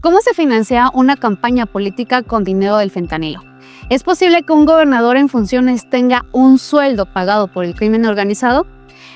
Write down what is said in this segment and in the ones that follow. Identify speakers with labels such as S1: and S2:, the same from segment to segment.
S1: ¿Cómo se financia una campaña política con dinero del fentanilo? ¿Es posible que un gobernador en funciones tenga un sueldo pagado por el crimen organizado?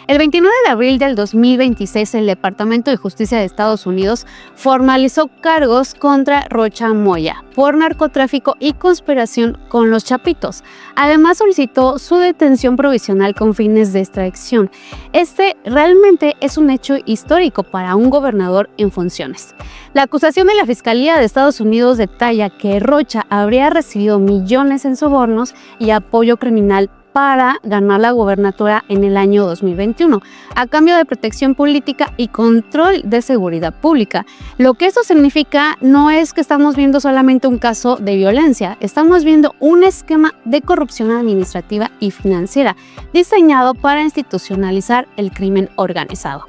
S1: El 29 de abril del 2026, el Departamento de Justicia de Estados Unidos formalizó cargos contra Rocha Moya por narcotráfico y conspiración con los Chapitos. Además, solicitó su detención provisional con fines de extradición. Este realmente es un hecho histórico para un gobernador en funciones. La acusación de la Fiscalía de Estados Unidos detalla que Rocha habría recibido millones en sobornos y apoyo criminal para ganar la gobernatura en el año 2021, a cambio de protección política y control de seguridad pública. Lo que esto significa no es que estamos viendo solamente un caso de violencia, estamos viendo un esquema de corrupción administrativa y financiera diseñado para institucionalizar el crimen organizado.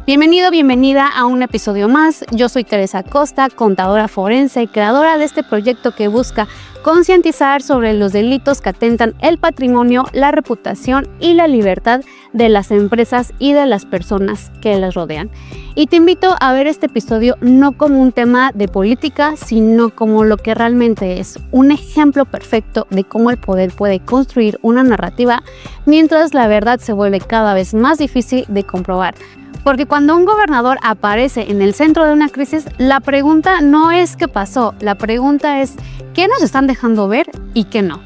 S1: Bienvenido, bienvenida a un episodio más. Yo soy Teresa Costa, contadora forense y creadora de este proyecto que busca concientizar sobre los delitos que atentan el patrimonio, la reputación y la libertad de las empresas y de las personas que las rodean. Y te invito a ver este episodio no como un tema de política, sino como lo que realmente es, un ejemplo perfecto de cómo el poder puede construir una narrativa mientras la verdad se vuelve cada vez más difícil de comprobar. Porque cuando un gobernador aparece en el centro de una crisis, la pregunta no es qué pasó, la pregunta es qué nos están dejando ver y qué no.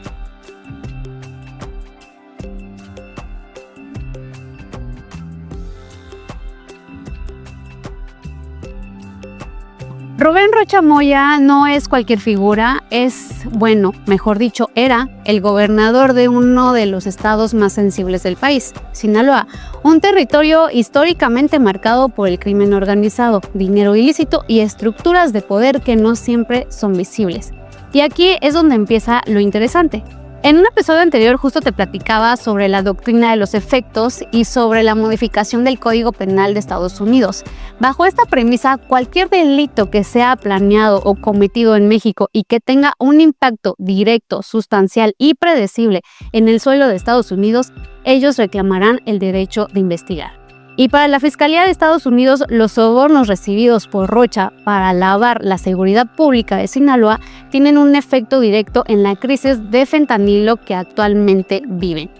S1: Rubén Rocha Moya no es cualquier figura, era el gobernador de uno de los estados más sensibles del país, Sinaloa, un territorio históricamente marcado por el crimen organizado, dinero ilícito y estructuras de poder que no siempre son visibles. Y aquí es donde empieza lo interesante. En un episodio anterior justo te platicaba sobre la doctrina de los efectos y sobre la modificación del Código Penal de Estados Unidos. Bajo esta premisa, cualquier delito que sea planeado o cometido en México y que tenga un impacto directo, sustancial y predecible en el suelo de Estados Unidos, ellos reclamarán el derecho de investigar. Y para la Fiscalía de Estados Unidos, los sobornos recibidos por Rocha para lavar la seguridad pública de Sinaloa tienen un efecto directo en la crisis de fentanilo que actualmente viven.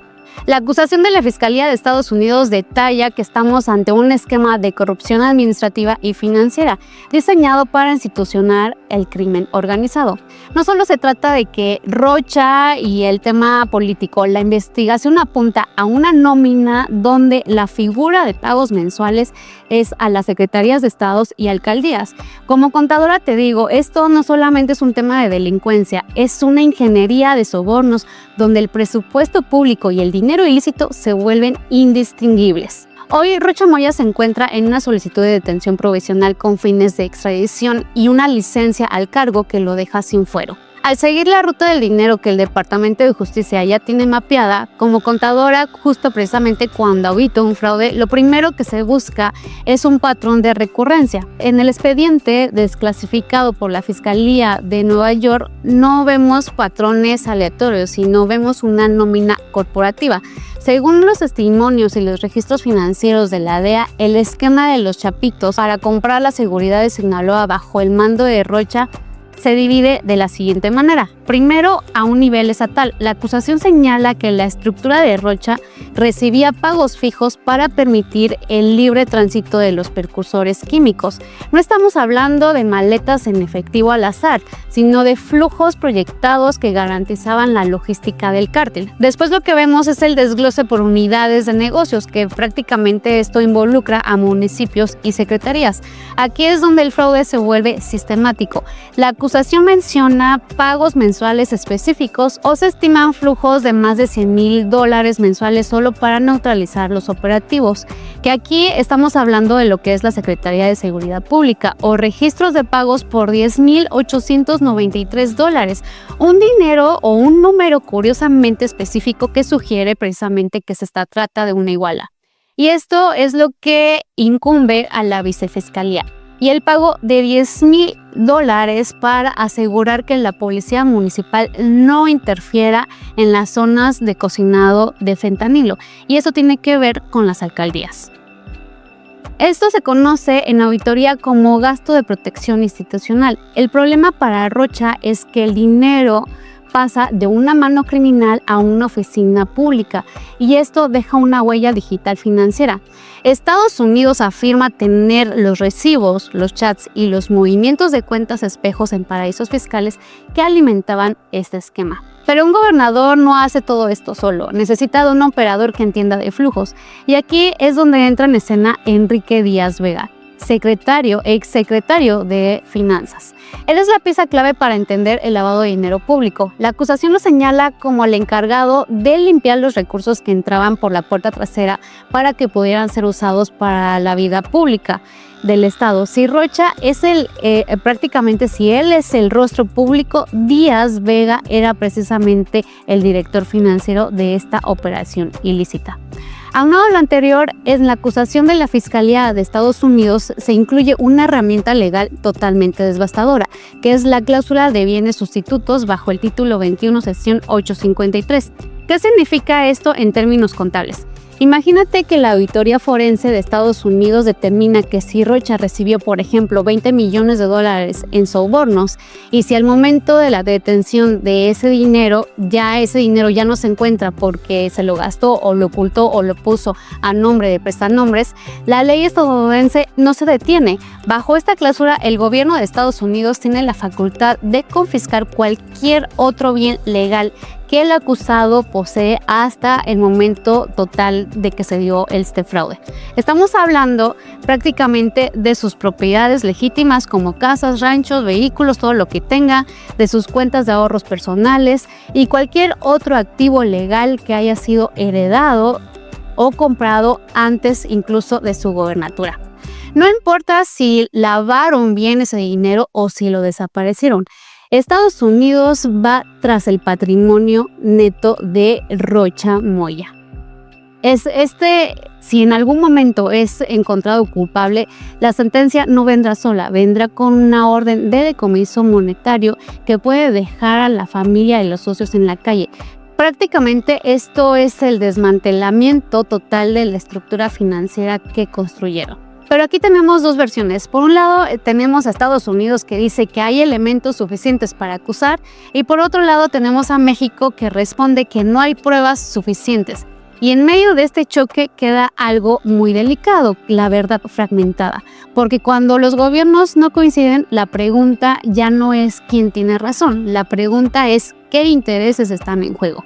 S1: La acusación de la Fiscalía de Estados Unidos detalla que estamos ante un esquema de corrupción administrativa y financiera diseñado para institucionar el crimen organizado. No solo se trata de que Rocha y el tema político, la investigación apunta a una nómina donde la figura de pagos mensuales es a las secretarías de estados y alcaldías. Como contadora te digo, esto no solamente es un tema de delincuencia, es una ingeniería de sobornos donde el presupuesto público y el dinero ilícito se vuelven indistinguibles. Hoy Rocha Moya se encuentra en una solicitud de detención provisional con fines de extradición y una licencia al cargo que lo deja sin fuero. Al seguir la ruta del dinero que el Departamento de Justicia ya tiene mapeada, como contadora, justo precisamente cuando audito un fraude, lo primero que se busca es un patrón de recurrencia. En el expediente desclasificado por la Fiscalía de Nueva York no vemos patrones aleatorios, sino vemos una nómina corporativa. Según los testimonios y los registros financieros de la DEA, el esquema de los Chapitos para comprar la seguridad de Sinaloa bajo el mando de Rocha se divide de la siguiente manera. Primero, a un nivel estatal, la acusación señala que la estructura de Rocha recibía pagos fijos para permitir el libre tránsito de los precursores químicos. No estamos hablando de maletas en efectivo al azar, sino de flujos proyectados que garantizaban la logística del cártel. Después lo que vemos es el desglose por unidades de negocios, que prácticamente esto involucra a municipios y secretarías. Aquí es donde el fraude se vuelve sistemático. La acusación menciona pagos mensuales específicos o se estiman flujos de más de $100,000 mensuales solo para neutralizar los operativos, que aquí estamos hablando de lo que es la Secretaría de Seguridad Pública, o registros de pagos por $10,893, un dinero o un número curiosamente específico que sugiere precisamente que se trata de una iguala. Y esto es lo que incumbe a la vicefiscalía. Y el pago de $10,000 para asegurar que la policía municipal no interfiera en las zonas de cocinado de fentanilo. Y eso tiene que ver con las alcaldías. Esto se conoce en auditoría como gasto de protección institucional. El problema para Rocha es que el dinero pasa de una mano criminal a una oficina pública y esto deja una huella digital financiera. Estados Unidos afirma tener los recibos, los chats y los movimientos de cuentas espejos en paraísos fiscales que alimentaban este esquema. Pero un gobernador no hace todo esto solo, necesita de un operador que entienda de flujos. Y aquí es donde entra en escena Enrique Díaz Vega, exsecretario de Finanzas. Él es la pieza clave para entender el lavado de dinero público. La acusación lo señala como el encargado de limpiar los recursos que entraban por la puerta trasera para que pudieran ser usados para la vida pública del Estado. Si Rocha es prácticamente si él es el rostro público, Díaz Vega era precisamente el director financiero de esta operación ilícita. Aunado a lo anterior, en la acusación de la Fiscalía de Estados Unidos se incluye una herramienta legal totalmente devastadora, que es la cláusula de bienes sustitutos bajo el título 21, sección 853. ¿Qué significa esto en términos contables? Imagínate que la auditoría forense de Estados Unidos determina que si Rocha recibió, por ejemplo, $20 millones en sobornos y si al momento de la detención de ese dinero ya no se encuentra porque se lo gastó o lo ocultó o lo puso a nombre de prestanombres, la ley estadounidense no se detiene. Bajo esta cláusula, el gobierno de Estados Unidos tiene la facultad de confiscar cualquier otro bien legal que el acusado posee hasta el momento total de que se dio este fraude. Estamos hablando prácticamente de sus propiedades legítimas como casas, ranchos, vehículos, todo lo que tenga, de sus cuentas de ahorros personales y cualquier otro activo legal que haya sido heredado o comprado antes incluso de su gobernatura. No importa si lavaron bien ese dinero o si lo desaparecieron. Estados Unidos va tras el patrimonio neto de Rocha Moya. Si en algún momento es encontrado culpable, la sentencia no vendrá sola, vendrá con una orden de decomiso monetario que puede dejar a la familia y los socios en la calle. Prácticamente esto es el desmantelamiento total de la estructura financiera que construyeron. Pero aquí tenemos dos versiones. Por un lado, tenemos a Estados Unidos que dice que hay elementos suficientes para acusar y por otro lado tenemos a México que responde que no hay pruebas suficientes. Y en medio de este choque queda algo muy delicado, la verdad fragmentada. Porque cuando los gobiernos no coinciden, la pregunta ya no es quién tiene razón, la pregunta es qué intereses están en juego.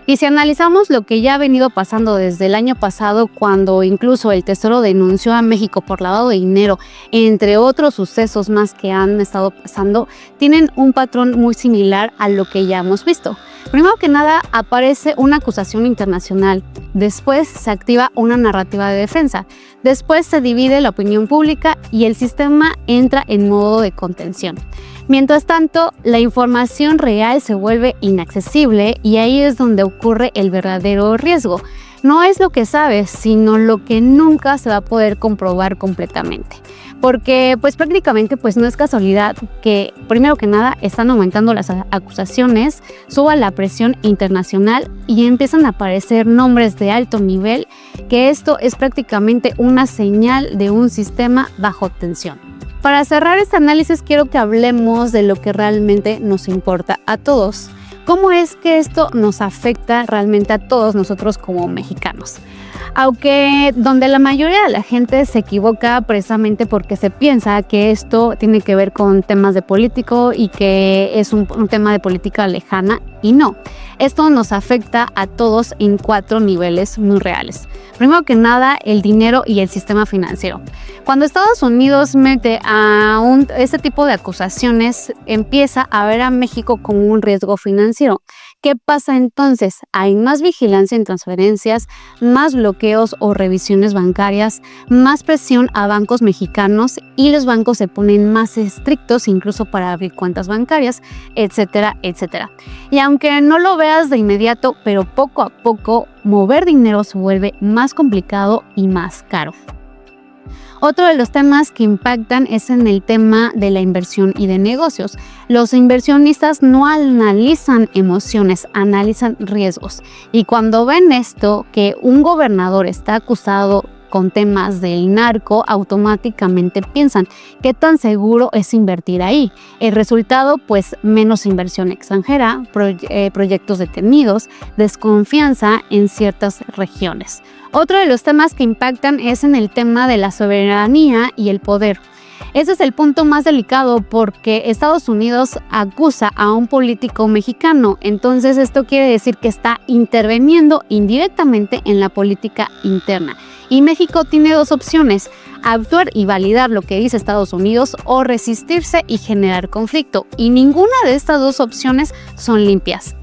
S1: Y si analizamos lo que ya ha venido pasando desde el año pasado, cuando incluso el Tesoro denunció a México por lavado de dinero, entre otros sucesos más que han estado pasando, tienen un patrón muy similar a lo que ya hemos visto. Primero que nada, aparece una acusación internacional, después se activa una narrativa de defensa, después se divide la opinión pública y el sistema entra en modo de contención. Mientras tanto, la información real se vuelve inaccesible y ahí es donde ocurre el verdadero riesgo. No es lo que sabes, sino lo que nunca se va a poder comprobar completamente. Porque prácticamente no es casualidad que, primero que nada, están aumentando las acusaciones, suba la presión internacional y empiezan a aparecer nombres de alto nivel, que esto es prácticamente una señal de un sistema bajo tensión. Para cerrar este análisis quiero que hablemos de lo que realmente nos importa a todos. ¿Cómo es que esto nos afecta realmente a todos nosotros como mexicanos? Aunque donde la mayoría de la gente se equivoca precisamente porque se piensa que esto tiene que ver con temas de político y que es un tema de política lejana, y no. Esto nos afecta a todos en 4 niveles muy reales. Primero que nada, el dinero y el sistema financiero. Cuando Estados Unidos mete a este tipo de acusaciones, empieza a ver a México como un riesgo financiero. ¿Qué pasa entonces? Hay más vigilancia en transferencias, más bloqueos o revisiones bancarias, más presión a bancos mexicanos y los bancos se ponen más estrictos incluso para abrir cuentas bancarias, etcétera, etcétera. Y aunque no lo veas de inmediato, pero poco a poco mover dinero se vuelve más complicado y más caro. Otro de los temas que impactan es en el tema de la inversión y de negocios. Los inversionistas no analizan emociones, analizan riesgos. Y cuando ven esto, que un gobernador está acusado con temas del narco, automáticamente piensan qué tan seguro es invertir ahí. El resultado, pues menos inversión extranjera, proyectos detenidos, desconfianza en ciertas regiones. Otro de los temas que impactan es en el tema de la soberanía y el poder. Ese es el punto más delicado porque Estados Unidos acusa a un político mexicano, entonces esto quiere decir que está interviniendo indirectamente en la política interna. Y México tiene dos opciones: actuar y validar lo que dice Estados Unidos o resistirse y generar conflicto. Y ninguna de estas dos opciones son limpias.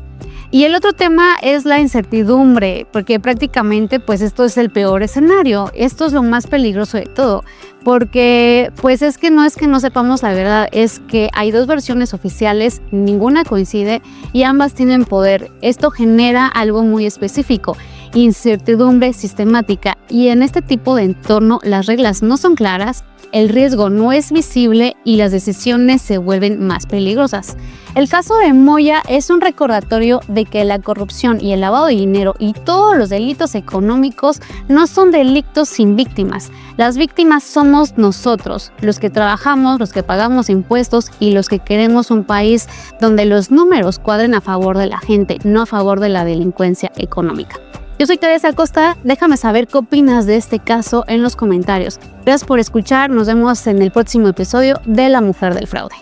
S1: Y el otro tema es la incertidumbre, porque prácticamente pues esto es el peor escenario, esto es lo más peligroso de todo, porque pues es que no sepamos la verdad, es que hay dos versiones oficiales, ninguna coincide y ambas tienen poder. Esto genera algo muy específico: incertidumbre sistemática, y en este tipo de entorno las reglas no son claras, el riesgo no es visible y las decisiones se vuelven más peligrosas. El caso de Moya es un recordatorio de que la corrupción y el lavado de dinero y todos los delitos económicos no son delitos sin víctimas. Las víctimas somos nosotros, los que trabajamos, los que pagamos impuestos y los que queremos un país donde los números cuadren a favor de la gente, no a favor de la delincuencia económica. Yo soy Teresa Acosta, déjame saber qué opinas de este caso en los comentarios. Gracias por escuchar, nos vemos en el próximo episodio de La Mujer del Fraude.